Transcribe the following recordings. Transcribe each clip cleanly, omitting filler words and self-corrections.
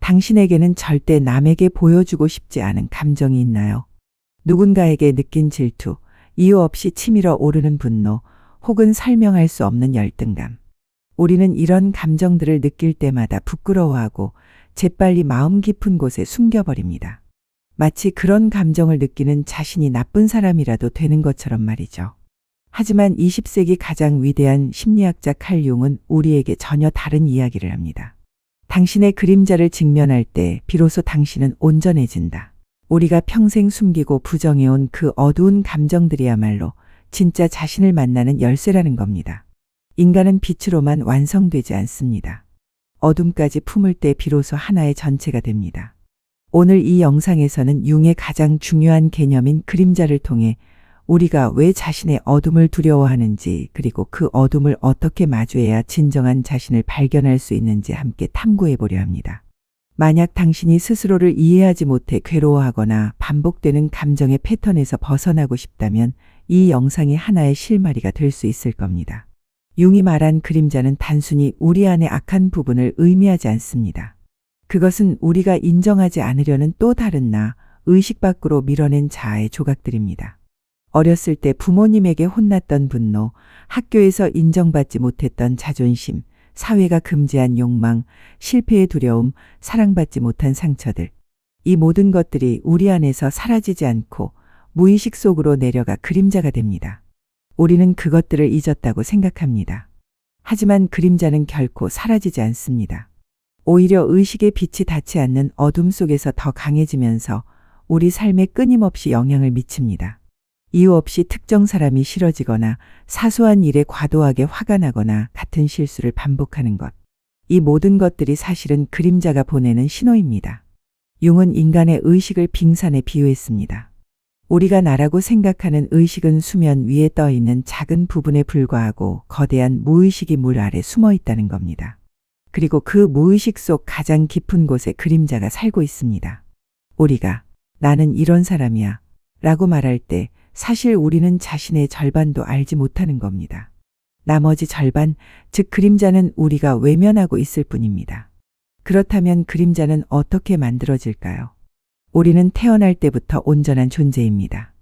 당신에게는 절대 남에게 보여주고 싶지 않은 감정이 있나요? 누군가에게 느낀 질투, 이유 없이 치밀어 오르는 분노, 혹은 설명할 수 없는 열등감. 우리는 이런 감정들을 느낄 때마다 부끄러워하고 재빨리 마음 깊은 곳에 숨겨버립니다. 마치 그런 감정을 느끼는 자신이 나쁜 사람이라도 되는 것처럼 말이죠. 하지만 20세기 가장 위대한 심리학자 칼 융은 우리에게 전혀 다른 이야기를 합니다. 당신의 그림자를 직면할 때 비로소 당신은 온전해진다. 우리가 평생 숨기고 부정해온 그 어두운 감정들이야말로 진짜 자신을 만나는 열쇠라는 겁니다. 인간은 빛으로만 완성되지 않습니다. 어둠까지 품을 때 비로소 하나의 전체가 됩니다. 오늘 이 영상에서는 융의 가장 중요한 개념인 그림자를 통해 우리가 왜 자신의 어둠을 두려워하는지, 그리고 그 어둠을 어떻게 마주해야 진정한 자신을 발견할 수 있는지 함께 탐구해 보려 합니다. 만약 당신이 스스로를 이해하지 못해 괴로워하거나 반복되는 감정의 패턴에서 벗어나고 싶다면 이 영상이 하나의 실마리가 될 수 있을 겁니다. 융이 말한 그림자는 단순히 우리 안의 악한 부분을 의미하지 않습니다. 그것은 우리가 인정하지 않으려는 또 다른 나, 의식 밖으로 밀어낸 자아의 조각들입니다. 어렸을 때 부모님에게 혼났던 분노, 학교에서 인정받지 못했던 자존심, 사회가 금지한 욕망, 실패의 두려움, 사랑받지 못한 상처들. 이 모든 것들이 우리 안에서 사라지지 않고 무의식 속으로 내려가 그림자가 됩니다. 우리는 그것들을 잊었다고 생각합니다. 하지만 그림자는 결코 사라지지 않습니다. 오히려 의식의 빛이 닿지 않는 어둠 속에서 더 강해지면서 우리 삶에 끊임없이 영향을 미칩니다. 이유 없이 특정 사람이 싫어지거나 사소한 일에 과도하게 화가 나거나 같은 실수를 반복하는 것. 이 모든 것들이 사실은 그림자가 보내는 신호입니다. 융은 인간의 의식을 빙산에 비유했습니다. 우리가 나라고 생각하는 의식은 수면 위에 떠 있는 작은 부분에 불과하고 거대한 무의식이 물 아래 숨어 있다는 겁니다. 그리고 그 무의식 속 가장 깊은 곳에 그림자가 살고 있습니다. 우리가 나는 이런 사람이야 라고 말할 때 사실 우리는 자신의 절반도 알지 못하는 겁니다. 나머지 절반, 즉 그림자는 우리가 외면하고 있을 뿐입니다. 그렇다면 그림자는 어떻게 만들어질까요? 우리는 태어날 때부터 온전한 존재입니다.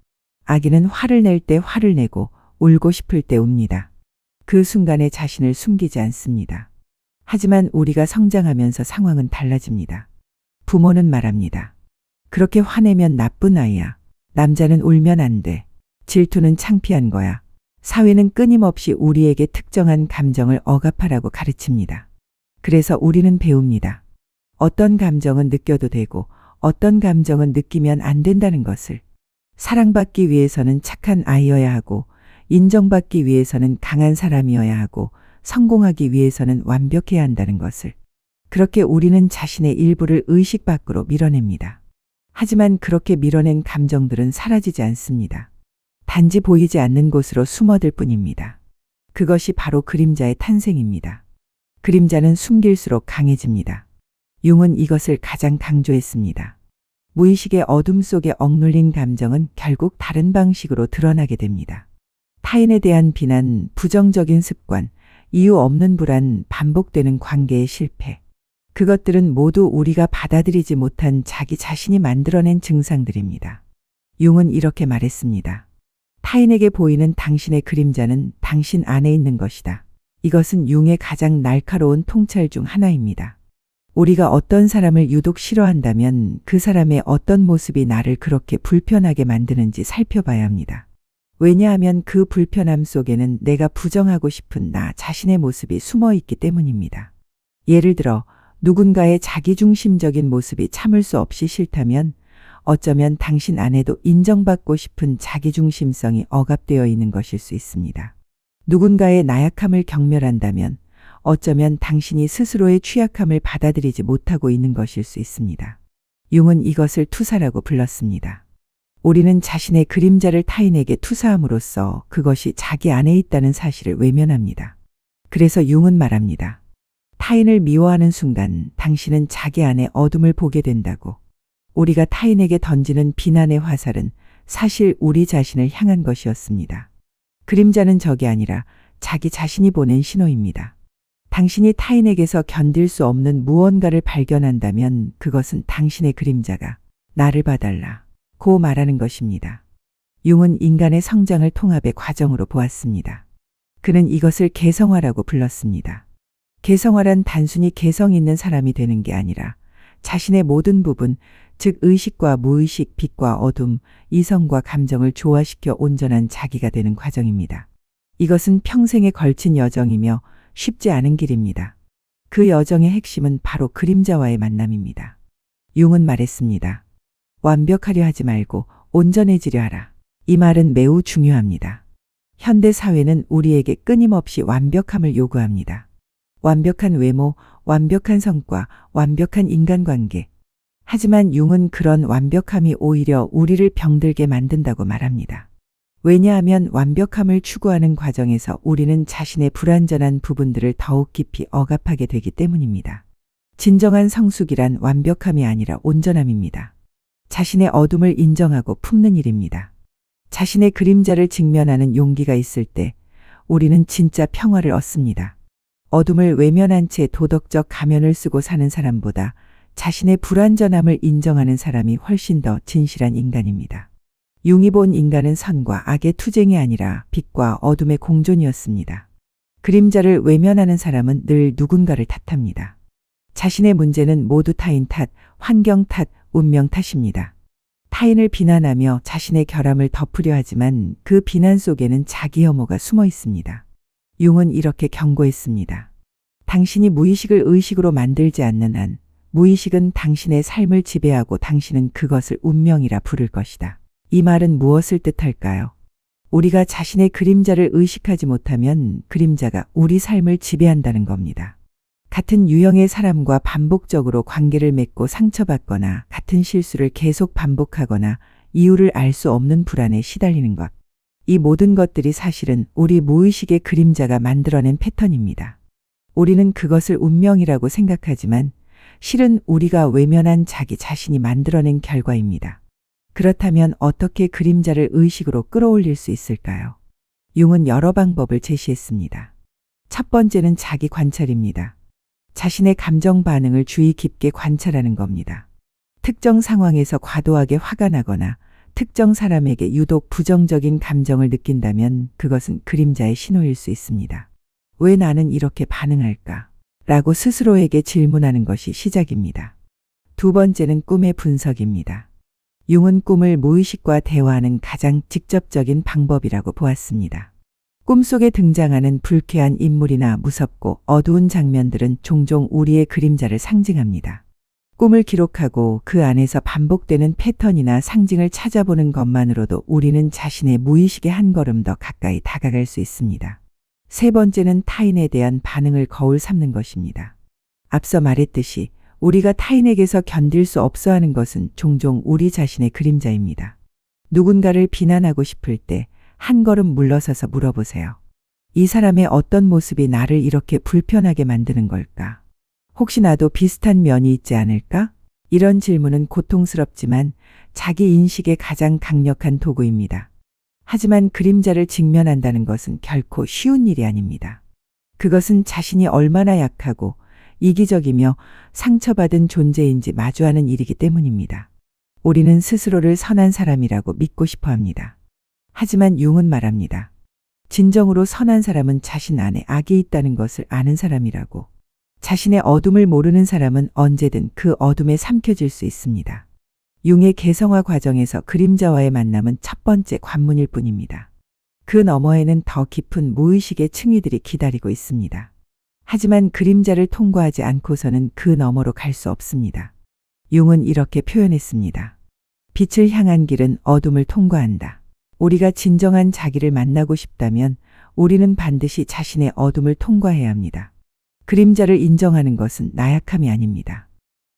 아기는 화를 낼 때 화를 내고 울고 싶을 때 웁니다. 그 순간에 자신을 숨기지 않습니다. 하지만 우리가 성장하면서 상황은 달라집니다. 부모는 말합니다. 그렇게 화내면 나쁜 아이야. 남자는 울면 안 돼. 질투는 창피한 거야. 사회는 끊임없이 우리에게 특정한 감정을 억압하라고 가르칩니다. 그래서 우리는 배웁니다. 어떤 감정은 느껴도 되고 어떤 감정은 느끼면 안 된다는 것을. 사랑받기 위해서는 착한 아이여야 하고, 인정받기 위해서는 강한 사람이어야 하고, 성공하기 위해서는 완벽해야 한다는 것을. 그렇게 우리는 자신의 일부를 의식 밖으로 밀어냅니다. 하지만 그렇게 밀어낸 감정들은 사라지지 않습니다. 단지 보이지 않는 곳으로 숨어들 뿐입니다. 그것이 바로 그림자의 탄생입니다. 그림자는 숨길수록 강해집니다. 융은 이것을 가장 강조했습니다. 무의식의 어둠 속에 억눌린 감정은 결국 다른 방식으로 드러나게 됩니다. 타인에 대한 비난, 부정적인 습관, 이유 없는 불안, 반복되는 관계의 실패. 그것들은 모두 우리가 받아들이지 못한 자기 자신이 만들어낸 증상들입니다. 융은 이렇게 말했습니다. 타인에게 보이는 당신의 그림자는 당신 안에 있는 것이다. 이것은 융의 가장 날카로운 통찰 중 하나입니다. 우리가 어떤 사람을 유독 싫어한다면 그 사람의 어떤 모습이 나를 그렇게 불편하게 만드는지 살펴봐야 합니다. 왜냐하면 그 불편함 속에는 내가 부정하고 싶은 나 자신의 모습이 숨어 있기 때문입니다. 예를 들어 누군가의 자기중심적인 모습이 참을 수 없이 싫다면 어쩌면 당신 안에도 인정받고 싶은 자기중심성이 억압되어 있는 것일 수 있습니다. 누군가의 나약함을 경멸한다면 어쩌면 당신이 스스로의 취약함을 받아들이지 못하고 있는 것일 수 있습니다. 융은 이것을 투사라고 불렀습니다. 우리는 자신의 그림자를 타인에게 투사함으로써 그것이 자기 안에 있다는 사실을 외면합니다. 그래서 융은 말합니다. 타인을 미워하는 순간 당신은 자기 안에 어둠을 보게 된다고. 우리가 타인에게 던지는 비난의 화살은 사실 우리 자신을 향한 것이었습니다. 그림자는 적이 아니라 자기 자신이 보낸 신호입니다. 당신이 타인에게서 견딜 수 없는 무언가를 발견한다면 그것은 당신의 그림자가 나를 봐달라 고 말하는 것입니다. 융은 인간의 성장을 통합의 과정으로 보았습니다. 그는 이것을 개성화라고 불렀습니다. 개성화란 단순히 개성 있는 사람이 되는 게 아니라 자신의 모든 부분, 즉 의식과 무의식, 빛과 어둠, 이성과 감정을 조화시켜 온전한 자기가 되는 과정입니다. 이것은 평생에 걸친 여정이며 쉽지 않은 길입니다. 그 여정의 핵심은 바로 그림자와의 만남입니다. 융은 말했습니다. 완벽하려 하지 말고 온전해지려 하라. 이 말은 매우 중요합니다. 현대 사회는 우리에게 끊임없이 완벽함을 요구합니다. 완벽한 외모, 완벽한 성과, 완벽한 인간관계. 하지만 융은 그런 완벽함이 오히려 우리를 병들게 만든다고 말합니다. 왜냐하면 완벽함을 추구하는 과정에서 우리는 자신의 불완전한 부분들을 더욱 깊이 억압하게 되기 때문입니다. 진정한 성숙이란 완벽함이 아니라 온전함입니다. 자신의 어둠을 인정하고 품는 일입니다. 자신의 그림자를 직면하는 용기가 있을 때 우리는 진짜 평화를 얻습니다. 어둠을 외면한 채 도덕적 가면을 쓰고 사는 사람보다 자신의 불완전함을 인정하는 사람이 훨씬 더 진실한 인간입니다. 융이 본 인간은 선과 악의 투쟁이 아니라 빛과 어둠의 공존이었습니다. 그림자를 외면하는 사람은 늘 누군가를 탓합니다. 자신의 문제는 모두 타인 탓, 환경 탓, 운명 탓입니다. 타인을 비난하며 자신의 결함을 덮으려 하지만 그 비난 속에는 자기 혐오가 숨어 있습니다. 융은 이렇게 경고했습니다. 당신이 무의식을 의식으로 만들지 않는 한 무의식은 당신의 삶을 지배하고 당신은 그것을 운명이라 부를 것이다. 이 말은 무엇을 뜻할까요? 우리가 자신의 그림자를 의식하지 못하면 그림자가 우리 삶을 지배한다는 겁니다. 같은 유형의 사람과 반복적으로 관계를 맺고 상처받거나 같은 실수를 계속 반복하거나 이유를 알 수 없는 불안에 시달리는 것. 이 모든 것들이 사실은 우리 무의식의 그림자가 만들어낸 패턴입니다. 우리는 그것을 운명이라고 생각하지만 실은 우리가 외면한 자기 자신이 만들어낸 결과입니다. 그렇다면 어떻게 그림자를 의식으로 끌어올릴 수 있을까요? 융은 여러 방법을 제시했습니다. 첫 번째는 자기 관찰입니다. 자신의 감정 반응을 주의 깊게 관찰하는 겁니다. 특정 상황에서 과도하게 화가 나거나 특정 사람에게 유독 부정적인 감정을 느낀다면 그것은 그림자의 신호일 수 있습니다. 왜 나는 이렇게 반응할까? 라고 스스로에게 질문하는 것이 시작입니다. 두 번째는 꿈의 분석입니다. 융은 꿈을 무의식과 대화하는 가장 직접적인 방법이라고 보았습니다. 꿈속에 등장하는 불쾌한 인물이나 무섭고 어두운 장면들은 종종 우리의 그림자를 상징합니다. 꿈을 기록하고 그 안에서 반복되는 패턴이나 상징을 찾아보는 것만으로도 우리는 자신의 무의식에 한 걸음 더 가까이 다가갈 수 있습니다. 세 번째는 타인에 대한 반응을 거울 삼는 것입니다. 앞서 말했듯이 우리가 타인에게서 견딜 수 없어 하는 것은 종종 우리 자신의 그림자입니다. 누군가를 비난하고 싶을 때 한 걸음 물러서서 물어보세요. 이 사람의 어떤 모습이 나를 이렇게 불편하게 만드는 걸까? 혹시 나도 비슷한 면이 있지 않을까? 이런 질문은 고통스럽지만 자기 인식의 가장 강력한 도구입니다. 하지만 그림자를 직면한다는 것은 결코 쉬운 일이 아닙니다. 그것은 자신이 얼마나 약하고 이기적이며 상처받은 존재인지 마주하는 일이기 때문입니다. 우리는 스스로를 선한 사람이라고 믿고 싶어 합니다. 하지만 융은 말합니다. 진정으로 선한 사람은 자신 안에 악이 있다는 것을 아는 사람이라고. 자신의 어둠을 모르는 사람은 언제든 그 어둠에 삼켜질 수 있습니다. 융의 개성화 과정에서 그림자와의 만남은 첫 번째 관문일 뿐입니다. 그 너머에는 더 깊은 무의식의 층위들이 기다리고 있습니다. 하지만 그림자를 통과하지 않고서는 그 너머로 갈 수 없습니다. 융은 이렇게 표현했습니다. 빛을 향한 길은 어둠을 통과한다. 우리가 진정한 자기를 만나고 싶다면 우리는 반드시 자신의 어둠을 통과해야 합니다. 그림자를 인정하는 것은 나약함이 아닙니다.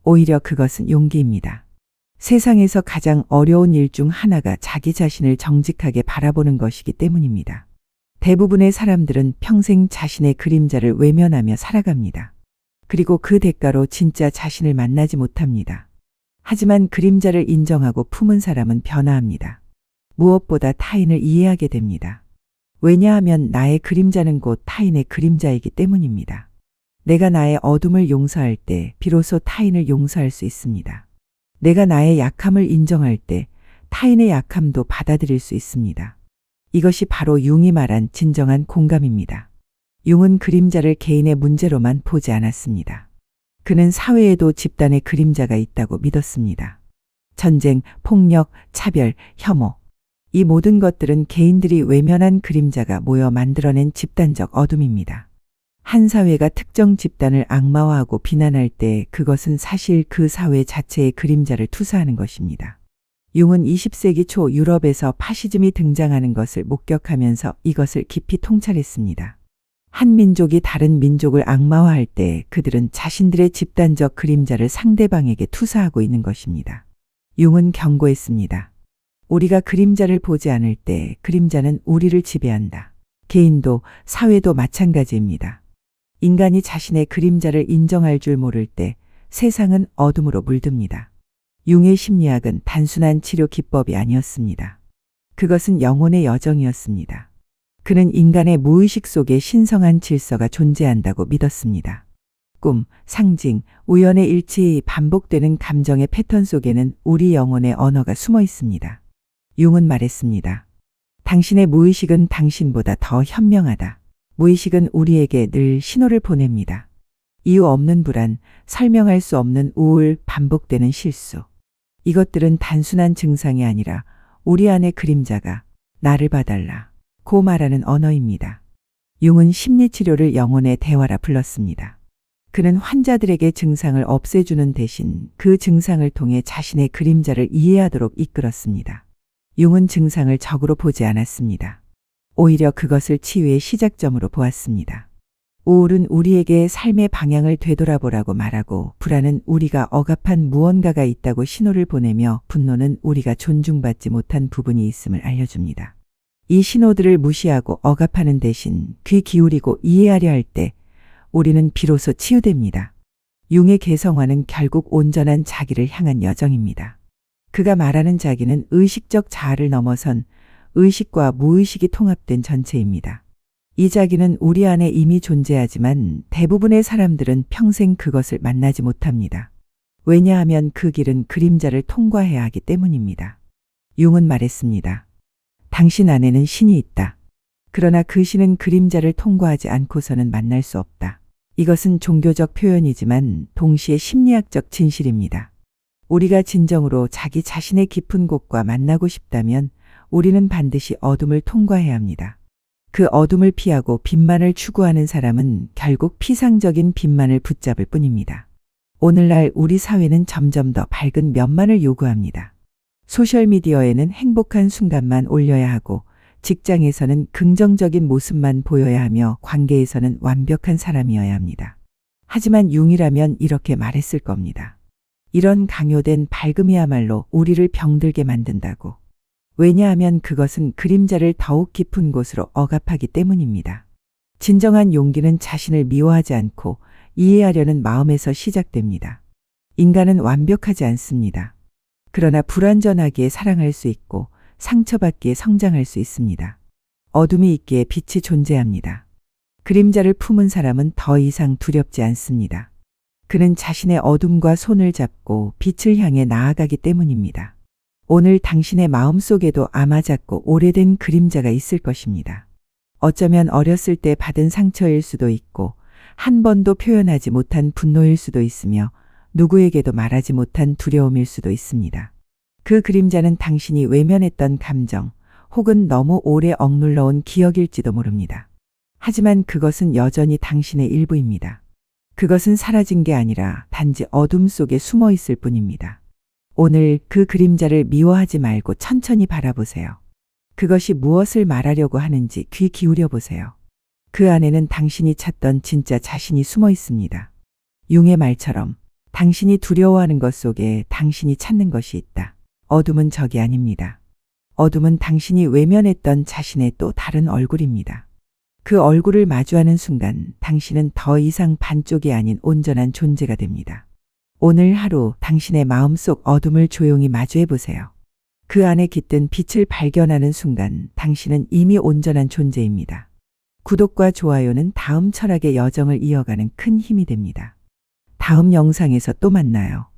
오히려 그것은 용기입니다. 세상에서 가장 어려운 일 중 하나가 자기 자신을 정직하게 바라보는 것이기 때문입니다. 대부분의 사람들은 평생 자신의 그림자를 외면하며 살아갑니다. 그리고 그 대가로 진짜 자신을 만나지 못합니다. 하지만 그림자를 인정하고 품은 사람은 변화합니다. 무엇보다 타인을 이해하게 됩니다. 왜냐하면 나의 그림자는 곧 타인의 그림자이기 때문입니다. 내가 나의 어둠을 용서할 때 비로소 타인을 용서할 수 있습니다. 내가 나의 약함을 인정할 때 타인의 약함도 받아들일 수 있습니다. 이것이 바로 융이 말한 진정한 공감입니다. 융은 그림자를 개인의 문제로만 보지 않았습니다. 그는 사회에도 집단의 그림자가 있다고 믿었습니다. 전쟁, 폭력, 차별, 혐오. 이 모든 것들은 개인들이 외면한 그림자가 모여 만들어낸 집단적 어둠입니다. 한 사회가 특정 집단을 악마화하고 비난할 때 그것은 사실 그 사회 자체의 그림자를 투사하는 것입니다. 융은 20세기 초 유럽에서 파시즘이 등장하는 것을 목격하면서 이것을 깊이 통찰했습니다. 한 민족이 다른 민족을 악마화할 때 그들은 자신들의 집단적 그림자를 상대방에게 투사하고 있는 것입니다. 융은 경고했습니다. 우리가 그림자를 보지 않을 때 그림자는 우리를 지배한다. 개인도 사회도 마찬가지입니다. 인간이 자신의 그림자를 인정할 줄 모를 때 세상은 어둠으로 물듭니다. 융의 심리학은 단순한 치료 기법이 아니었습니다. 그것은 영혼의 여정이었습니다. 그는 인간의 무의식 속에 신성한 질서가 존재한다고 믿었습니다. 꿈, 상징, 우연의 일치, 반복되는 감정의 패턴 속에는 우리 영혼의 언어가 숨어 있습니다. 융은 말했습니다. 당신의 무의식은 당신보다 더 현명하다. 무의식은 우리에게 늘 신호를 보냅니다. 이유 없는 불안, 설명할 수 없는 우울, 반복되는 실수. 이것들은 단순한 증상이 아니라 우리 안의 그림자가 나를 봐달라 고 말하는 언어입니다. 융은 심리치료를 영혼의 대화라 불렀습니다. 그는 환자들에게 증상을 없애주는 대신 그 증상을 통해 자신의 그림자를 이해하도록 이끌었습니다. 융은 증상을 적으로 보지 않았습니다. 오히려 그것을 치유의 시작점으로 보았습니다. 우울은 우리에게 삶의 방향을 되돌아보라고 말하고, 불안은 우리가 억압한 무언가가 있다고 신호를 보내며, 분노는 우리가 존중받지 못한 부분이 있음을 알려줍니다. 이 신호들을 무시하고 억압하는 대신 귀 기울이고 이해하려 할 때 우리는 비로소 치유됩니다. 융의 개성화는 결국 온전한 자기를 향한 여정입니다. 그가 말하는 자기는 의식적 자아를 넘어선 의식과 무의식이 통합된 전체입니다. 이 자기는 우리 안에 이미 존재하지만 대부분의 사람들은 평생 그것을 만나지 못합니다. 왜냐하면 그 길은 그림자를 통과해야 하기 때문입니다. 융은 말했습니다. 당신 안에는 신이 있다. 그러나 그 신은 그림자를 통과하지 않고서는 만날 수 없다. 이것은 종교적 표현이지만 동시에 심리학적 진실입니다. 우리가 진정으로 자기 자신의 깊은 곳과 만나고 싶다면 우리는 반드시 어둠을 통과해야 합니다. 그 어둠을 피하고 빛만을 추구하는 사람은 결국 피상적인 빛만을 붙잡을 뿐입니다. 오늘날 우리 사회는 점점 더 밝은 면만을 요구합니다. 소셜미디어에는 행복한 순간만 올려야 하고, 직장에서는 긍정적인 모습만 보여야 하며, 관계에서는 완벽한 사람이어야 합니다. 하지만 융이라면 이렇게 말했을 겁니다. 이런 강요된 밝음이야말로 우리를 병들게 만든다고. 왜냐하면 그것은 그림자를 더욱 깊은 곳으로 억압하기 때문입니다. 진정한 용기는 자신을 미워하지 않고 이해하려는 마음에서 시작됩니다. 인간은 완벽하지 않습니다. 그러나 불완전하기에 사랑할 수 있고 상처받기에 성장할 수 있습니다. 어둠이 있기에 빛이 존재합니다. 그림자를 품은 사람은 더 이상 두렵지 않습니다. 그는 자신의 어둠과 손을 잡고 빛을 향해 나아가기 때문입니다. 오늘 당신의 마음속에도 아마 작고 오래된 그림자가 있을 것입니다. 어쩌면 어렸을 때 받은 상처일 수도 있고, 한 번도 표현하지 못한 분노일 수도 있으며, 누구에게도 말하지 못한 두려움일 수도 있습니다. 그 그림자는 당신이 외면했던 감정 혹은 너무 오래 억눌러온 기억일지도 모릅니다. 하지만 그것은 여전히 당신의 일부입니다. 그것은 사라진 게 아니라 단지 어둠 속에 숨어 있을 뿐입니다. 오늘 그 그림자를 미워하지 말고 천천히 바라보세요. 그것이 무엇을 말하려고 하는지 귀 기울여 보세요. 그 안에는 당신이 찾던 진짜 자신이 숨어 있습니다. 융의 말처럼 당신이 두려워하는 것 속에 당신이 찾는 것이 있다. 어둠은 적이 아닙니다. 어둠은 당신이 외면했던 자신의 또 다른 얼굴입니다. 그 얼굴을 마주하는 순간 당신은 더 이상 반쪽이 아닌 온전한 존재가 됩니다. 오늘 하루 당신의 마음속 어둠을 조용히 마주해 보세요. 그 안에 깃든 빛을 발견하는 순간 당신은 이미 온전한 존재입니다. 구독과 좋아요는 다음 철학의 여정을 이어가는 큰 힘이 됩니다. 다음 영상에서 또 만나요.